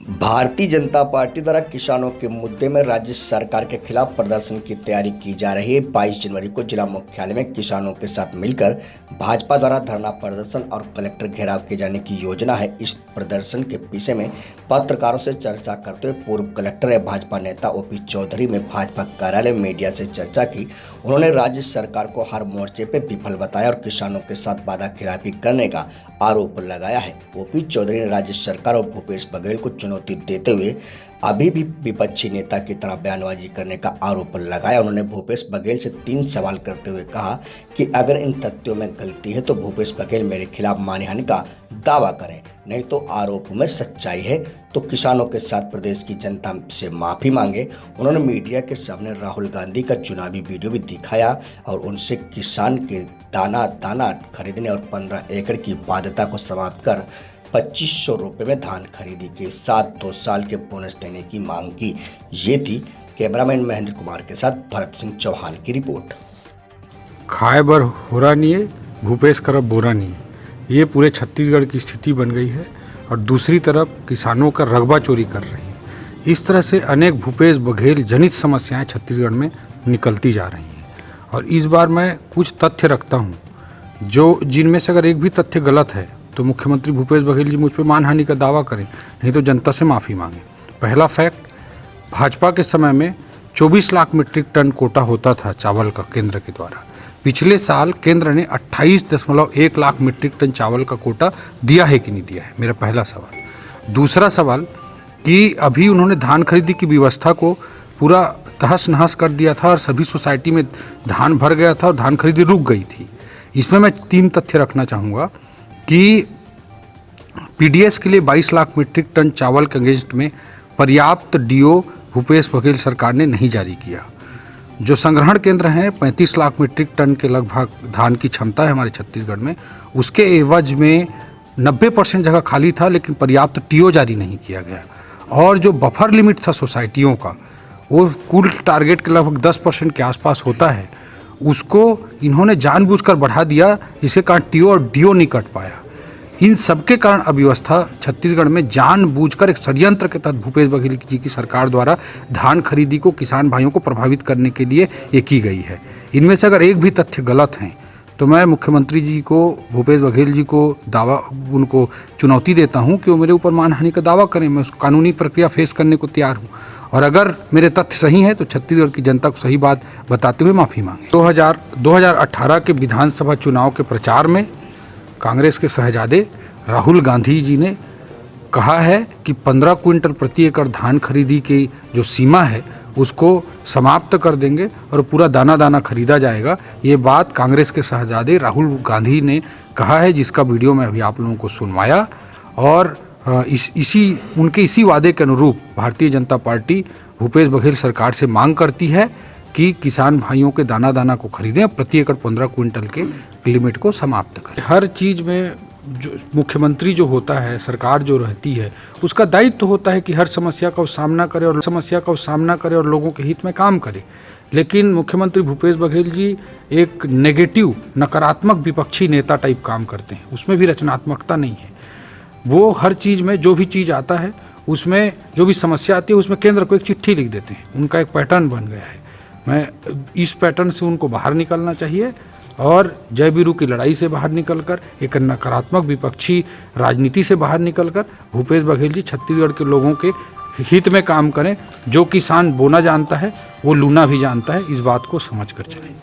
Bharatiya Janata party द्वारा किसानों के मुद्दे में राज्य सरकार के खिलाफ प्रदर्शन की तैयारी की जा रही है। 22 जनवरी को जिला मुख्यालय में किसानों के साथ मिलकर भाजपा द्वारा धरना प्रदर्शन और कलेक्टर घेराव किए जाने की योजना है। इस प्रदर्शन के विषय में पत्रकारों से चर्चा करते हुए पूर्व कलेक्टर एवं भाजपा नेता ओपी चौधरी में भाजपा कार्यालय में मीडिया से चर्चा की। उन्होंने राज्य सरकार को हर मोर्चे पर विफल बताया और किसानों के साथ वादाखिलाफी करने का आरोप लगाया है। ओपी चौधरी ने राज्य सरकार और भूपेश बघेल को चुनौती देते हुए अभी भी विपक्षी नेता की तरह बयानबाजी करने का आरोप लगाया। उन्होंने भूपेश बघेल से 3 सवाल करते हुए कहा कि अगर इन तथ्यों में गलती है तो भूपेश बघेल मेरे खिलाफ मानहानि का दावा करें, नहीं तो आरोप में सच्चाई है तो किसानों के साथ प्रदेश की जनता से माफी मांगे। उन्होंने मीडिया के सामने राहुल गांधी का चुनावी वीडियो भी दिखाया और उनसे किसान के दाना दाना खरीदने और 15 एकड़ की बाध्यता को समाप्त कर 2500 रुपये में धान खरीदी के साथ 2 साल के बोनस देने की मांग की। ये थी कैमरामैन महेंद्र कुमार के साथ भरत सिंह चौहान की रिपोर्ट। खाए बर होरा नहीं है, भूपेश करब बोरा नहीं है, ये पूरे छत्तीसगढ़ की स्थिति बन गई है। और दूसरी तरफ किसानों का रकबा चोरी कर रही है। इस तरह से अनेक भूपेश बघेल जनित समस्याएं छत्तीसगढ़ में निकलती जा रही हैं। और इस बार मैं कुछ तथ्य रखता हूं जो जिनमें से अगर एक भी तथ्य गलत है तो मुख्यमंत्री भूपेश बघेल जी मुझ पर मानहानि का दावा करें, नहीं तो जनता से माफ़ी मांगें। पहला फैक्ट, भाजपा के समय में 24 लाख मीट्रिक टन कोटा होता था चावल का केंद्र के द्वारा। पिछले साल केंद्र ने 28.1 लाख मीट्रिक टन चावल का कोटा दिया है कि नहीं दिया है, मेरा पहला सवाल। दूसरा सवाल कि अभी उन्होंने धान खरीदी की व्यवस्था को पूरा तहस नहस कर दिया था और सभी सोसाइटी में धान भर गया था और धान खरीदी रुक गई थी। इसमें मैं 3 तथ्य रखना चाहूँगा कि पीडीएस के लिए 22 लाख मीट्रिक टन चावल के अगेंस्ट में पर्याप्त डीओ भूपेश बघेल सरकार ने नहीं जारी किया। जो संग्रहण केंद्र हैं 35 लाख मीट्रिक टन के लगभग धान की क्षमता है हमारे छत्तीसगढ़ में, उसके एवज में 90% जगह खाली था लेकिन पर्याप्त टीओ जारी नहीं किया गया। और जो बफर लिमिट था सोसाइटियों का, वो कुल टारगेट के लगभग 10% के आसपास होता है, उसको इन्होंने जानबूझकर बढ़ा दिया, जिसके कारण टीओ और डीओ नहीं कट पाया। इन सबके कारण अव्यवस्था छत्तीसगढ़ में जानबूझकर एक षड्यंत्र के तहत भूपेश बघेल जी की सरकार द्वारा धान खरीदी को किसान भाइयों को प्रभावित करने के लिए ये की गई है। इनमें से अगर एक भी तथ्य गलत हैं तो मैं मुख्यमंत्री जी को, भूपेश बघेल जी को उनको चुनौती देता हूं कि वो मेरे ऊपर मानहानि का दावा करें। मैं उस कानूनी प्रक्रिया फेस करने को तैयार हूं और अगर मेरे तथ्य सही हैं तो छत्तीसगढ़ की जनता को सही बात बताते हुए माफ़ी मांगे। 2018 के विधानसभा चुनाव के प्रचार में कांग्रेस के शहजादे राहुल गांधी जी ने कहा है कि 15 क्विंटल प्रति एकड़ धान खरीदी की जो सीमा है उसको समाप्त कर देंगे और पूरा दाना दाना खरीदा जाएगा। ये बात कांग्रेस के शहजादे राहुल गांधी ने कहा है, जिसका वीडियो मैं अभी आप लोगों को सुनवाया। और उनके इसी वादे के अनुरूप भारतीय जनता पार्टी भूपेश बघेल सरकार से मांग करती है कि किसान भाइयों के दाना दाना को खरीदें, प्रति एकड़ 15 क्विंटल के लिमिट को समाप्त करें। हर चीज़ में जो मुख्यमंत्री जो होता है, सरकार जो रहती है, उसका दायित्व तो होता है कि हर समस्या का सामना करे और लोगों के हित में काम करे। लेकिन मुख्यमंत्री भूपेश बघेल जी एक नेगेटिव, नकारात्मक विपक्षी नेता टाइप काम करते हैं, उसमें भी रचनात्मकता नहीं है। वो हर चीज़ में जो भी चीज़ आता है, उसमें जो भी समस्या आती है, उसमें केंद्र को एक चिट्ठी लिख देते हैं। उनका एक पैटर्न बन गया है। मैं इस पैटर्न से उनको बाहर निकलना चाहिए और जय वीरू की लड़ाई से बाहर निकलकर, एक नकारात्मक विपक्षी राजनीति से बाहर निकलकर भूपेश बघेल जी छत्तीसगढ़ के लोगों के हित में काम करें। जो किसान बोना जानता है वो लूना भी जानता है, इस बात को समझ कर चलें।